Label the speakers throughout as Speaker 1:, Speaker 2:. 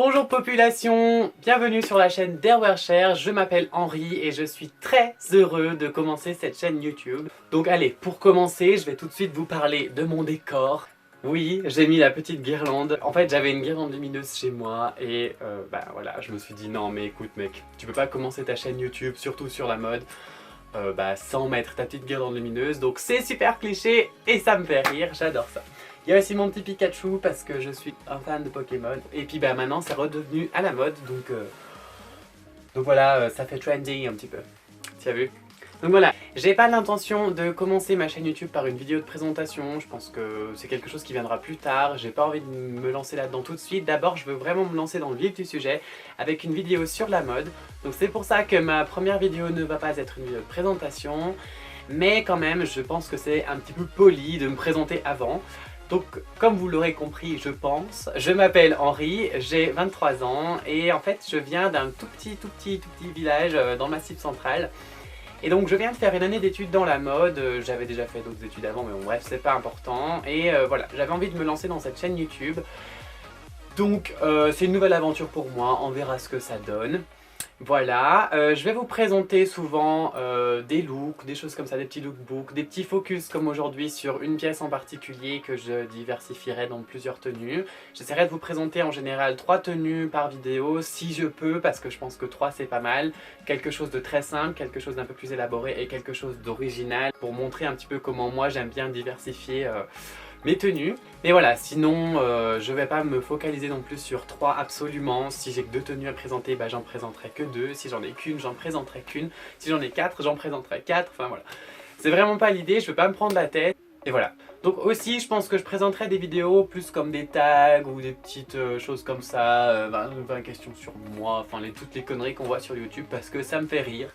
Speaker 1: Bonjour population, bienvenue sur la chaîne d'Airwearshare, je m'appelle Henri et je suis très heureux de commencer cette chaîne YouTube. Donc allez, pour commencer, je vais tout de suite vous parler de mon décor. Oui, j'ai mis la petite guirlande. En fait, j'avais une guirlande lumineuse chez moi et voilà, je me suis dit non mais écoute mec, tu peux pas commencer ta chaîne YouTube, surtout sur la mode, sans mettre ta petite guirlande lumineuse. Donc c'est super cliché et ça me fait rire, j'adore ça. Il y a aussi mon petit Pikachu parce que je suis un fan de Pokémon. Et puis maintenant c'est redevenu à la mode, donc voilà, ça fait trending un petit peu. Tu as vu? Donc voilà, j'ai pas l'intention de commencer ma chaîne YouTube par une vidéo de présentation, je pense que c'est quelque chose qui viendra plus tard, j'ai pas envie de me lancer là-dedans tout de suite. D'abord je veux vraiment me lancer dans le vif du sujet avec une vidéo sur la mode. Donc c'est pour ça que ma première vidéo ne va pas être une vidéo de présentation, mais quand même je pense que c'est un petit peu poli de me présenter avant. Donc comme vous l'aurez compris je pense, je m'appelle Henri, j'ai 23 ans et en fait je viens d'un tout petit village dans le Massif Central. Et donc je viens de faire une année d'études dans la mode, j'avais déjà fait d'autres études avant mais bon bref c'est pas important. Et voilà, j'avais envie de me lancer dans cette chaîne YouTube. Donc c'est une nouvelle aventure pour moi, on verra ce que ça donne. Voilà, je vais vous présenter souvent des looks, des choses comme ça, des petits lookbooks, des petits focus comme aujourd'hui sur une pièce en particulier que je diversifierai dans plusieurs tenues. J'essaierai de vous présenter en général 3 tenues par vidéo si je peux, parce que je pense que 3 c'est pas mal. Quelque chose de très simple, quelque chose d'un peu plus élaboré et quelque chose d'original pour montrer un petit peu comment moi j'aime bien diversifier mes tenues. Mais voilà, sinon je vais pas me focaliser non plus sur 3 absolument. Si j'ai que 2 tenues à présenter, j'en présenterai que 2. Si j'en ai qu'une, j'en présenterai qu'une. Si j'en ai 4, j'en présenterai 4. Enfin voilà. C'est vraiment pas l'idée, je veux pas me prendre la tête. Et voilà. Donc aussi, je pense que je présenterai des vidéos plus comme des tags ou des petites choses comme ça. 20 questions sur moi, enfin toutes les conneries qu'on voit sur YouTube parce que ça me fait rire.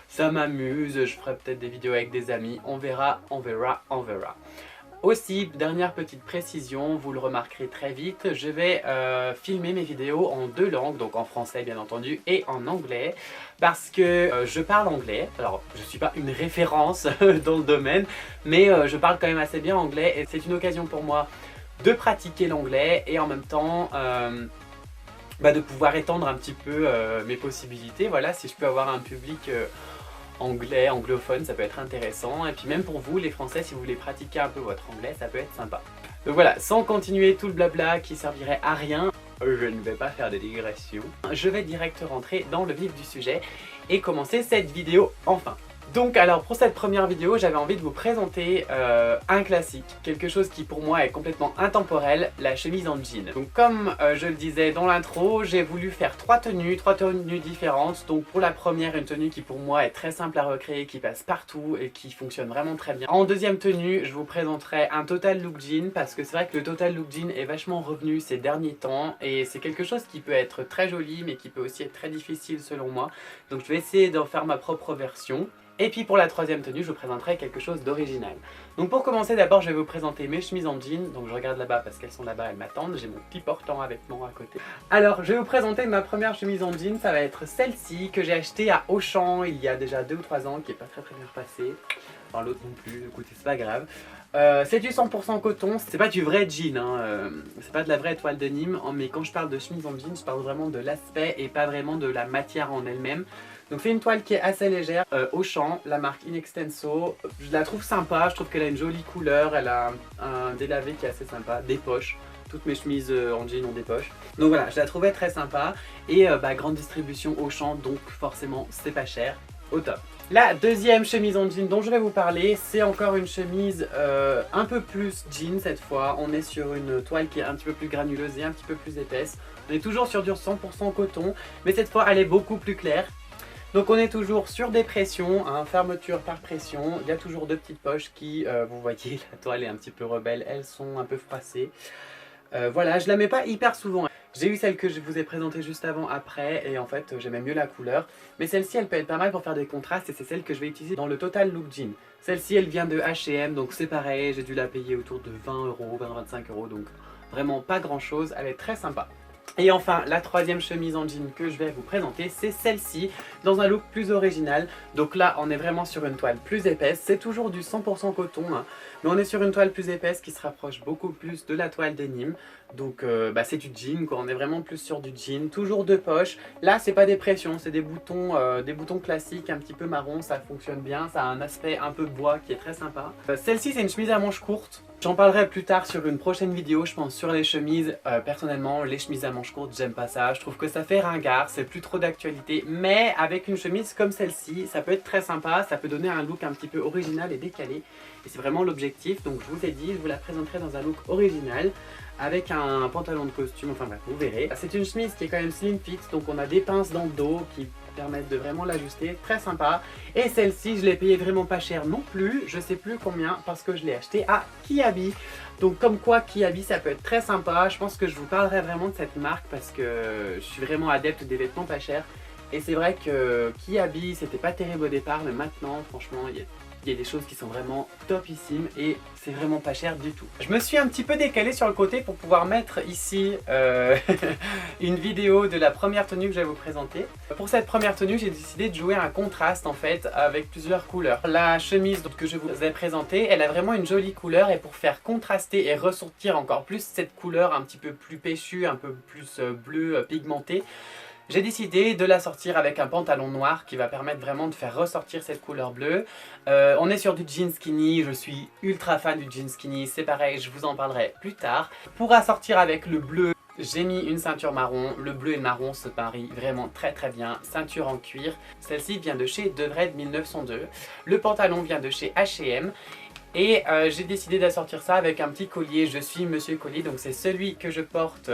Speaker 1: Ça m'amuse, je ferai peut-être des vidéos avec des amis. On verra, on verra, on verra. Aussi, dernière petite précision, vous le remarquerez très vite, je vais filmer mes vidéos en 2 langues, donc en français bien entendu et en anglais, parce que je parle anglais. Alors je suis pas une référence dans le domaine, mais je parle quand même assez bien anglais et c'est une occasion pour moi de pratiquer l'anglais et en même temps de pouvoir étendre un petit peu mes possibilités. Voilà, si je peux avoir un public anglais, anglophone, ça peut être intéressant. Et puis même pour vous, les Français, si vous voulez pratiquer un peu votre anglais, ça peut être sympa. Donc voilà, sans continuer tout le blabla qui servirait à rien, je ne vais pas faire des digressions. Je vais direct rentrer dans le vif du sujet et commencer cette vidéo enfin. Donc alors pour cette première vidéo, j'avais envie de vous présenter un classique, quelque chose qui pour moi est complètement intemporel, la chemise en jean. Donc comme je le disais dans l'intro, j'ai voulu faire 3 tenues différentes. Donc pour la première, une tenue qui pour moi est très simple à recréer, qui passe partout et qui fonctionne vraiment très bien. En deuxième tenue, je vous présenterai un total look jean parce que c'est vrai que le total look jean est vachement revenu ces derniers temps et c'est quelque chose qui peut être très joli mais qui peut aussi être très difficile selon moi. Donc je vais essayer d'en faire ma propre version. Et puis pour la troisième tenue, je vous présenterai quelque chose d'original. Donc pour commencer, d'abord je vais vous présenter mes chemises en jean. Donc je regarde là-bas parce qu'elles sont là-bas, elles m'attendent. J'ai mon petit portant avec moi à côté. Alors je vais vous présenter ma première chemise en jean. Ça va être celle-ci que j'ai achetée à Auchan il y a déjà 2 ou 3 ans, qui est pas très bien repassée. Enfin l'autre non plus, écoutez c'est pas grave. C'est du 100% coton, c'est pas du vrai jean, c'est pas de la vraie toile de Nîmes, mais quand je parle de chemise en jean, je parle vraiment de l'aspect et pas vraiment de la matière en elle-même. Donc c'est une toile qui est assez légère, Auchan, la marque Inextenso. Je la trouve sympa, je trouve qu'elle a une jolie couleur, elle a un délavé qui est assez sympa, des poches. Toutes mes chemises en jean ont des poches. Donc voilà, je la trouvais très sympa. Et grande distribution Auchan, donc forcément c'est pas cher, au top. La deuxième chemise en jean dont je vais vous parler, c'est encore une chemise un peu plus jean cette fois. On est sur une toile qui est un petit peu plus granuleuse et un petit peu plus épaisse. On est toujours sur du 100% coton, mais cette fois elle est beaucoup plus claire. Donc on est toujours sur des pressions, fermeture par pression. Il y a toujours 2 petites poches qui, vous voyez, la toile est un petit peu rebelle, elles sont un peu froissées. Voilà, je la mets pas hyper souvent. J'ai eu celle que je vous ai présentée juste avant, après, et en fait j'aimais mieux la couleur. Mais celle-ci elle peut être pas mal pour faire des contrastes et c'est celle que je vais utiliser dans le Total Look Jean. Celle-ci elle vient de H&M, donc c'est pareil, j'ai dû la payer autour de 20 €, 20-25 €, donc vraiment pas grand chose, elle est très sympa. Et enfin, la troisième chemise en jean que je vais vous présenter, c'est celle-ci, dans un look plus original. Donc là, on est vraiment sur une toile plus épaisse, c'est toujours du 100% coton, mais on est sur une toile plus épaisse qui se rapproche beaucoup plus de la toile des Nîmes. Donc c'est du jean quoi, on est vraiment plus sur du jean, toujours deux poches. Là c'est pas des pressions, c'est des boutons classiques un petit peu marron, ça fonctionne bien, ça a un aspect un peu bois qui est très sympa. Celle-ci c'est une chemise à manches courtes. J'en parlerai plus tard sur une prochaine vidéo, je pense, sur les chemises. Personnellement, les chemises à manches courtes, j'aime pas ça. Je trouve que ça fait ringard, c'est plus trop d'actualité. Mais avec une chemise comme celle-ci, ça peut être très sympa, ça peut donner un look un petit peu original et décalé. Et c'est vraiment l'objectif, donc je vous ai dit, je vous la présenterai dans un look original avec un pantalon de costume, enfin bref, vous verrez. C'est une chemise qui est quand même slim fit, donc on a des pinces dans le dos qui permettent de vraiment l'ajuster, très sympa. Et celle-ci, je l'ai payée vraiment pas cher non plus, je sais plus combien, parce que je l'ai achetée à Kiabi. Donc comme quoi, Kiabi, ça peut être très sympa. Je pense que je vous parlerai vraiment de cette marque parce que je suis vraiment adepte des vêtements pas chers. Et c'est vrai que Kiabi, c'était pas terrible au départ, mais maintenant, franchement, il y a des choses qui sont vraiment topissimes et c'est vraiment pas cher du tout. Je me suis un petit peu décalé sur le côté pour pouvoir mettre ici une vidéo de la première tenue que je vais vous présenter. Pour cette première tenue, j'ai décidé de jouer un contraste en fait avec plusieurs couleurs. La chemise que je vous ai présentée, elle a vraiment une jolie couleur et pour faire contraster et ressortir encore plus cette couleur un petit peu plus péchue, un peu plus bleu pigmenté, j'ai décidé de la sortir avec un pantalon noir qui va permettre vraiment de faire ressortir cette couleur bleue. On est sur du jean skinny, je suis ultra fan du jean skinny, c'est pareil, je vous en parlerai plus tard. Pour assortir avec le bleu, j'ai mis une ceinture marron, le bleu et le marron se marient vraiment très bien, ceinture en cuir. Celle-ci vient de chez Devred 1902, le pantalon vient de chez H&M. Et j'ai décidé d'assortir ça avec un petit collier. Je suis Monsieur Collier, donc c'est celui que je porte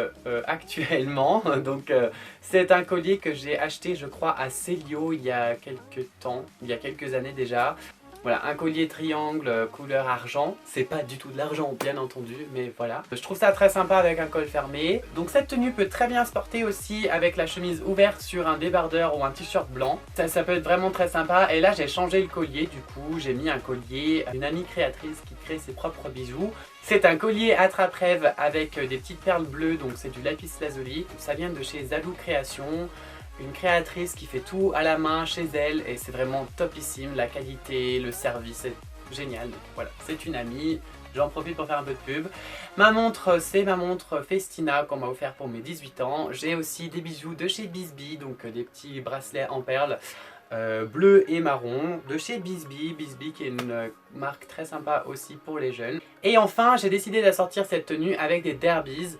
Speaker 1: actuellement. Donc c'est un collier que j'ai acheté je crois à Célio il y a quelques temps, il y a quelques années déjà. Voilà, un collier triangle couleur argent. C'est pas du tout de l'argent bien entendu, mais voilà. Je trouve ça très sympa avec un col fermé. Donc cette tenue peut très bien se porter aussi avec la chemise ouverte sur un débardeur ou un t-shirt blanc. Ça peut être vraiment très sympa. Et là j'ai changé le collier du coup. J'ai mis un collier d'une amie créatrice qui crée ses propres bijoux. C'est un collier attrape-rêve avec des petites perles bleues, donc c'est du lapis lazuli. Ça vient de chez Zalou Création. Une créatrice qui fait tout à la main chez elle et c'est vraiment topissime, la qualité, le service est génial. Donc voilà, c'est une amie, j'en profite pour faire un peu de pub. Ma montre, c'est ma montre Festina qu'on m'a offert pour mes 18 ans. J'ai aussi des bijoux de chez Bisbee, donc des petits bracelets en perles bleu et marron de chez Bisbee. Bisbee qui est une marque très sympa aussi pour les jeunes. Et enfin, j'ai décidé d'assortir cette tenue avec des derbies.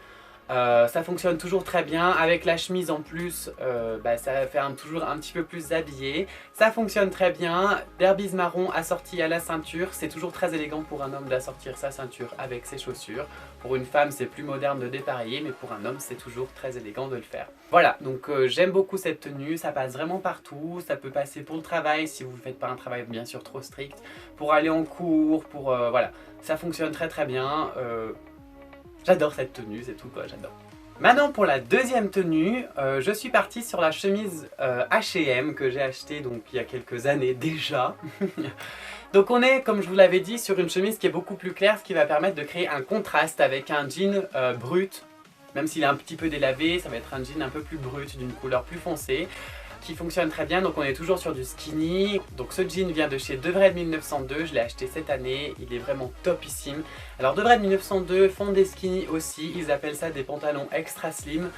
Speaker 1: Ça fonctionne toujours très bien, avec la chemise en plus, ça fait toujours un petit peu plus habillé. Ça fonctionne très bien, derbies marron assorti à la ceinture, c'est toujours très élégant pour un homme d'assortir sa ceinture avec ses chaussures. Pour une femme c'est plus moderne de dépareiller, mais pour un homme c'est toujours très élégant de le faire. Voilà, donc j'aime beaucoup cette tenue, ça passe vraiment partout, ça peut passer pour le travail si vous ne faites pas un travail bien sûr trop strict, pour aller en cours, pour voilà, ça fonctionne très bien. J'adore cette tenue, c'est tout quoi, j'adore. Maintenant pour la deuxième tenue, je suis partie sur la chemise H&M que j'ai achetée donc il y a quelques années déjà. Donc on est, comme je vous l'avais dit, sur une chemise qui est beaucoup plus claire, ce qui va permettre de créer un contraste avec un jean brut. Même s'il est un petit peu délavé, ça va être un jean un peu plus brut, d'une couleur plus foncée, qui fonctionne très bien. Donc on est toujours sur du skinny. Donc ce jean vient de chez Devred 1902, je l'ai acheté cette année, il est vraiment topissime. Alors Devred 1902 font des skinny aussi, ils appellent ça des pantalons extra slim.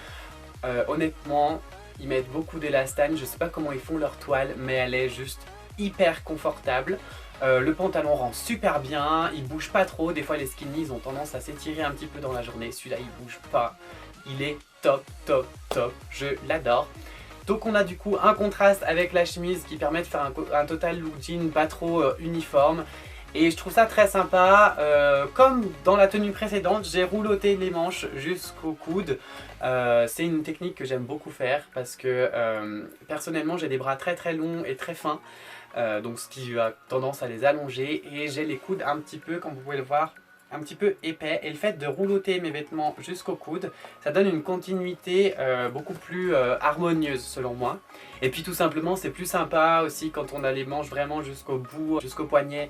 Speaker 1: Honnêtement, ils mettent beaucoup d'élastane, je sais pas comment ils font leur toile, mais elle est juste hyper confortable. Le pantalon rend super bien, il bouge pas trop, des fois les skinny ils ont tendance à s'étirer un petit peu dans la journée, celui-là il bouge pas, il est top, je l'adore. Donc on a du coup un contraste avec la chemise qui permet de faire un total look jean pas trop uniforme. Et je trouve ça très sympa. Comme dans la tenue précédente, j'ai rouloté les manches jusqu'au coude. C'est une technique que j'aime beaucoup faire parce que personnellement j'ai des bras très longs et très fins. Donc ce qui a tendance à les allonger. Et j'ai les coudes un petit peu, comme vous pouvez le voir, un petit peu épais, et le fait de rouloter mes vêtements jusqu'au coude, ça donne une continuité beaucoup plus harmonieuse selon moi. Et puis tout simplement c'est plus sympa aussi quand on a les manches vraiment jusqu'au bout, jusqu'au poignet.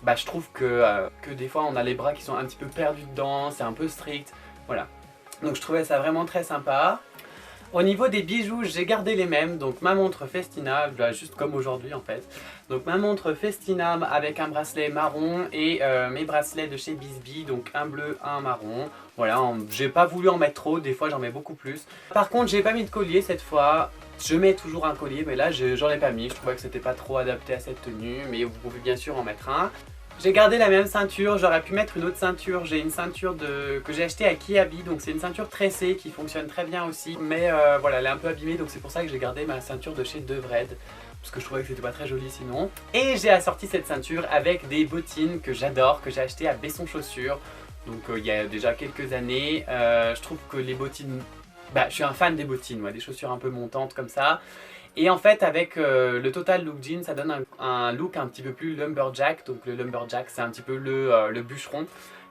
Speaker 1: Je trouve que des fois on a les bras qui sont un petit peu perdus dedans, c'est un peu strict, voilà. Donc je trouvais ça vraiment très sympa. Au niveau des bijoux, j'ai gardé les mêmes, donc ma montre Festina, bah, juste comme aujourd'hui en fait. Donc ma montre Festina avec un bracelet marron et mes bracelets de chez Bisbee, donc un bleu, un marron. Voilà, j'ai pas voulu en mettre trop, des fois j'en mets beaucoup plus. Par contre, j'ai pas mis de collier cette fois. Je mets toujours un collier, mais là j'en ai pas mis, je trouvais que c'était pas trop adapté à cette tenue, mais vous pouvez bien sûr en mettre un. J'ai gardé la même ceinture, j'aurais pu mettre une autre ceinture. J'ai une ceinture que j'ai achetée à Kiabi, donc c'est une ceinture tressée qui fonctionne très bien aussi. Mais voilà, elle est un peu abîmée, donc c'est pour ça que j'ai gardé ma ceinture de chez Devred, parce que je trouvais que c'était pas très joli sinon. Et j'ai assorti cette ceinture avec des bottines que j'adore, que j'ai achetées à Besson Chaussures. Donc il y a déjà quelques années. Je trouve que les bottines... Bah, je suis un fan des bottines, moi, des chaussures un peu montantes comme ça. Et en fait, avec le Total Look Jean, ça donne un look un petit peu plus lumberjack. Donc le lumberjack, c'est un petit peu le bûcheron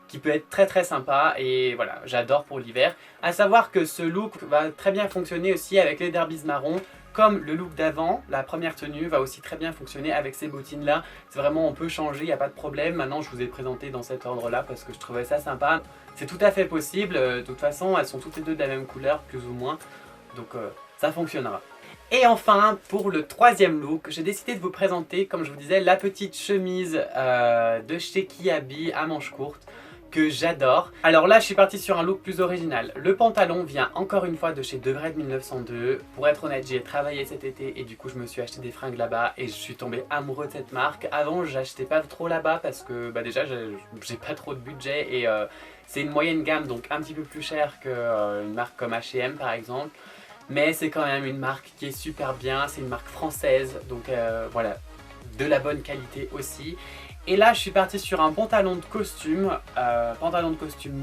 Speaker 1: qui peut être très très sympa. Et voilà, j'adore pour l'hiver. À savoir que ce look va très bien fonctionner aussi avec les derbies marron. Comme le look d'avant, la première tenue va aussi très bien fonctionner avec ces bottines là. C'est vraiment, on peut changer, il n'y a pas de problème. Maintenant, je vous ai présenté dans cet ordre là parce que je trouvais ça sympa. C'est tout à fait possible. De toute façon, elles sont toutes les deux de la même couleur, plus ou moins. Donc ça fonctionnera. Et enfin, pour le troisième look, j'ai décidé de vous présenter, comme je vous disais, la petite chemise de chez Kiabi à manches courtes que j'adore. Alors là, je suis partie sur un look plus original. Le pantalon vient encore une fois de chez Devred 1902. Pour être honnête, j'y ai travaillé cet été et du coup, je me suis acheté des fringues là-bas et je suis tombée amoureux de cette marque. Avant, j'achetais pas trop là-bas parce que bah, déjà, j'ai pas trop de budget et c'est une moyenne gamme, donc un petit peu plus cher qu'une marque comme H&M par exemple. Mais c'est quand même une marque qui est super bien, c'est une marque française, donc voilà, de la bonne qualité aussi. Et là, je suis partie sur un pantalon de costume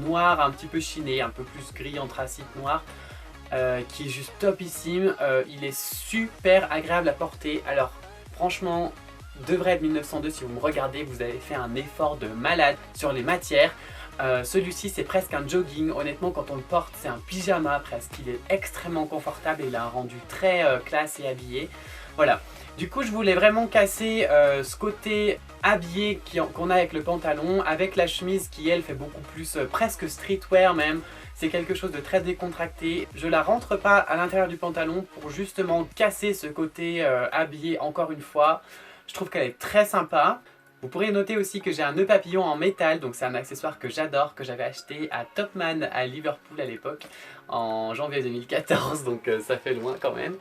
Speaker 1: noir, un petit peu chiné, un peu plus gris anthracite noir, qui est juste topissime. Il est super agréable à porter. Alors, franchement, Devred 1902, si vous me regardez, vous avez fait un effort de malade sur les matières. Celui-ci c'est presque un jogging, honnêtement quand on le porte c'est un pyjama presque, il est extrêmement confortable et il a un rendu très classe et habillé. Voilà, du coup je voulais vraiment casser ce côté habillé qu'on a avec le pantalon, avec la chemise qui elle fait beaucoup plus presque streetwear même. C'est quelque chose de très décontracté, je la rentre pas à l'intérieur du pantalon pour justement casser ce côté habillé encore une fois. Je trouve qu'elle est très sympa. Vous pourrez noter aussi que j'ai un nœud papillon en métal, donc c'est un accessoire que j'adore, que j'avais acheté à Topman à Liverpool à l'époque, en janvier 2014, donc ça fait loin quand même.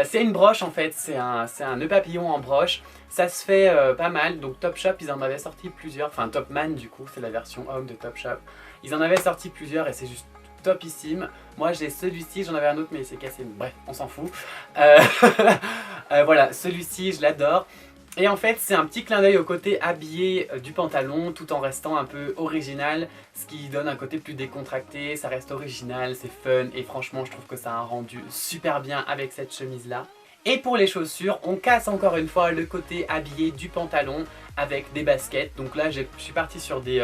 Speaker 1: C'est une broche en fait, c'est un nœud papillon en broche, ça se fait pas mal, donc Topshop ils en avaient sorti plusieurs, enfin Topman du coup, c'est la version homme de Topshop. Ils en avaient sorti plusieurs et c'est juste topissime. Moi j'ai celui-ci, j'en avais un autre mais il s'est cassé, bref, on s'en fout. Voilà, celui-ci je l'adore. Et en fait c'est un petit clin d'œil au côté habillé du pantalon tout en restant un peu original, ce qui donne un côté plus décontracté, ça reste original, c'est fun et franchement je trouve que ça a un rendu super bien avec cette chemise là. Et pour les chaussures, on casse encore une fois le côté habillé du pantalon avec des baskets. Donc là je suis parti sur des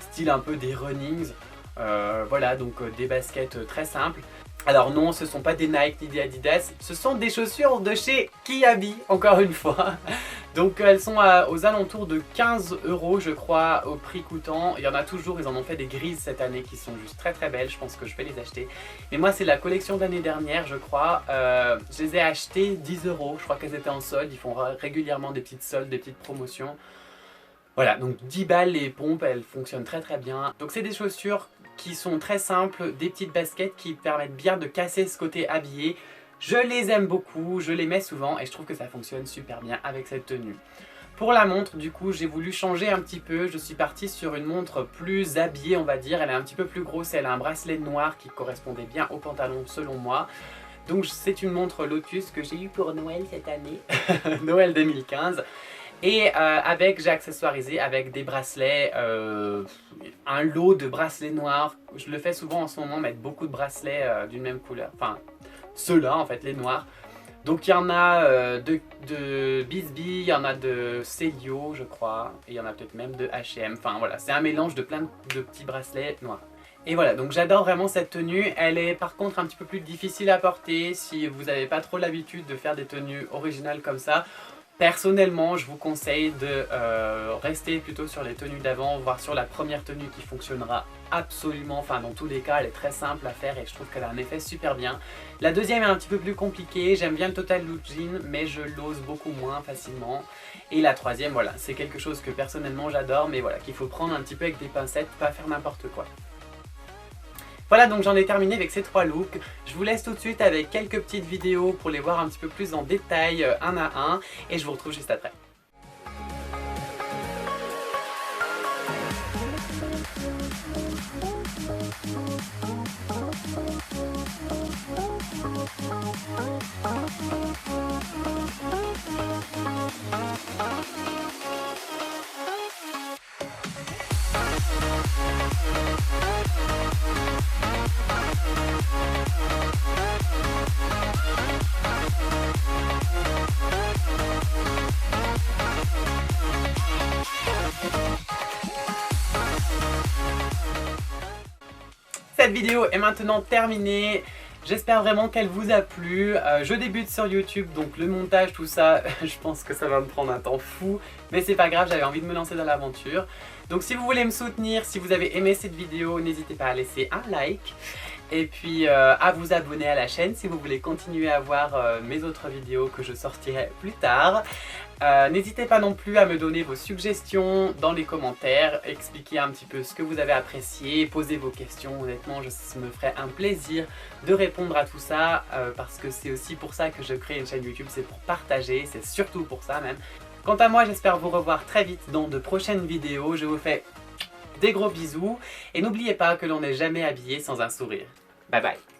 Speaker 1: styles un peu des runnings, voilà donc des baskets très simples. Alors non, ce ne sont pas des Nike ni des Adidas, ce sont des chaussures de chez Kiabi, encore une fois. Donc elles sont aux alentours de 15 € je crois, au prix coûtant. Il y en a toujours, ils en ont fait des grises cette année qui sont juste très très belles, je pense que je vais les acheter. Mais moi c'est la collection d'année dernière je crois, je les ai achetées 10 €, je crois qu'elles étaient en solde, ils font régulièrement des petites soldes, des petites promotions. Voilà, donc 10 balles les pompes, elles fonctionnent très très bien. Donc c'est des chaussures qui sont très simples, des petites baskets qui permettent bien de casser ce côté habillé. Je les aime beaucoup, je les mets souvent et je trouve que ça fonctionne super bien avec cette tenue. Pour la montre, du coup, j'ai voulu changer un petit peu. Je suis partie sur une montre plus habillée, on va dire. Elle est un petit peu plus grosse, elle a un bracelet noir qui correspondait bien au pantalon selon moi. Donc c'est une montre Lotus que j'ai eue pour Noël cette année, Noël 2015. Et j'ai accessoirisé avec des bracelets, un lot de bracelets noirs. Je le fais souvent en ce moment, mettre beaucoup de bracelets d'une même couleur. Enfin, ceux-là en fait, les noirs. Donc il y en a de Bisbee, il y en a de Celio je crois. Et il y en a peut-être même de H&M. Enfin voilà, c'est un mélange de plein de petits bracelets noirs. Et voilà, donc j'adore vraiment cette tenue. Elle est par contre un petit peu plus difficile à porter si vous n'avez pas trop l'habitude de faire des tenues originales comme ça. Personnellement, je vous conseille de rester plutôt sur les tenues d'avant, voire sur la première tenue qui fonctionnera absolument, enfin dans tous les cas elle est très simple à faire et je trouve qu'elle a un effet super bien. La deuxième est un petit peu plus compliquée, j'aime bien le Total Look Jean mais je l'ose beaucoup moins facilement. Et la troisième, voilà, c'est quelque chose que personnellement j'adore mais voilà, qu'il faut prendre un petit peu avec des pincettes, pas faire n'importe quoi. Voilà, donc j'en ai terminé avec ces 3 looks. Je vous laisse tout de suite avec quelques petites vidéos pour les voir un petit peu plus en détail, un à un, et je vous retrouve juste après. Cette vidéo est maintenant terminée. J'espère vraiment qu'elle vous a plu. Je débute sur YouTube, donc le montage, tout ça, je pense que ça va me prendre un temps fou. Mais c'est pas grave, j'avais envie de me lancer dans l'aventure. Donc si vous voulez me soutenir, si vous avez aimé cette vidéo, n'hésitez pas à laisser un like. Et puis à vous abonner à la chaîne si vous voulez continuer à voir mes autres vidéos que je sortirai plus tard. N'hésitez pas non plus à me donner vos suggestions dans les commentaires, expliquer un petit peu ce que vous avez apprécié, poser vos questions. Honnêtement, ça me ferait un plaisir de répondre à tout ça parce que c'est aussi pour ça que je crée une chaîne YouTube, c'est pour partager, c'est surtout pour ça même. Quant à moi, j'espère vous revoir très vite dans de prochaines vidéos. Je vous fais des gros bisous et n'oubliez pas que l'on n'est jamais habillé sans un sourire. Bye bye.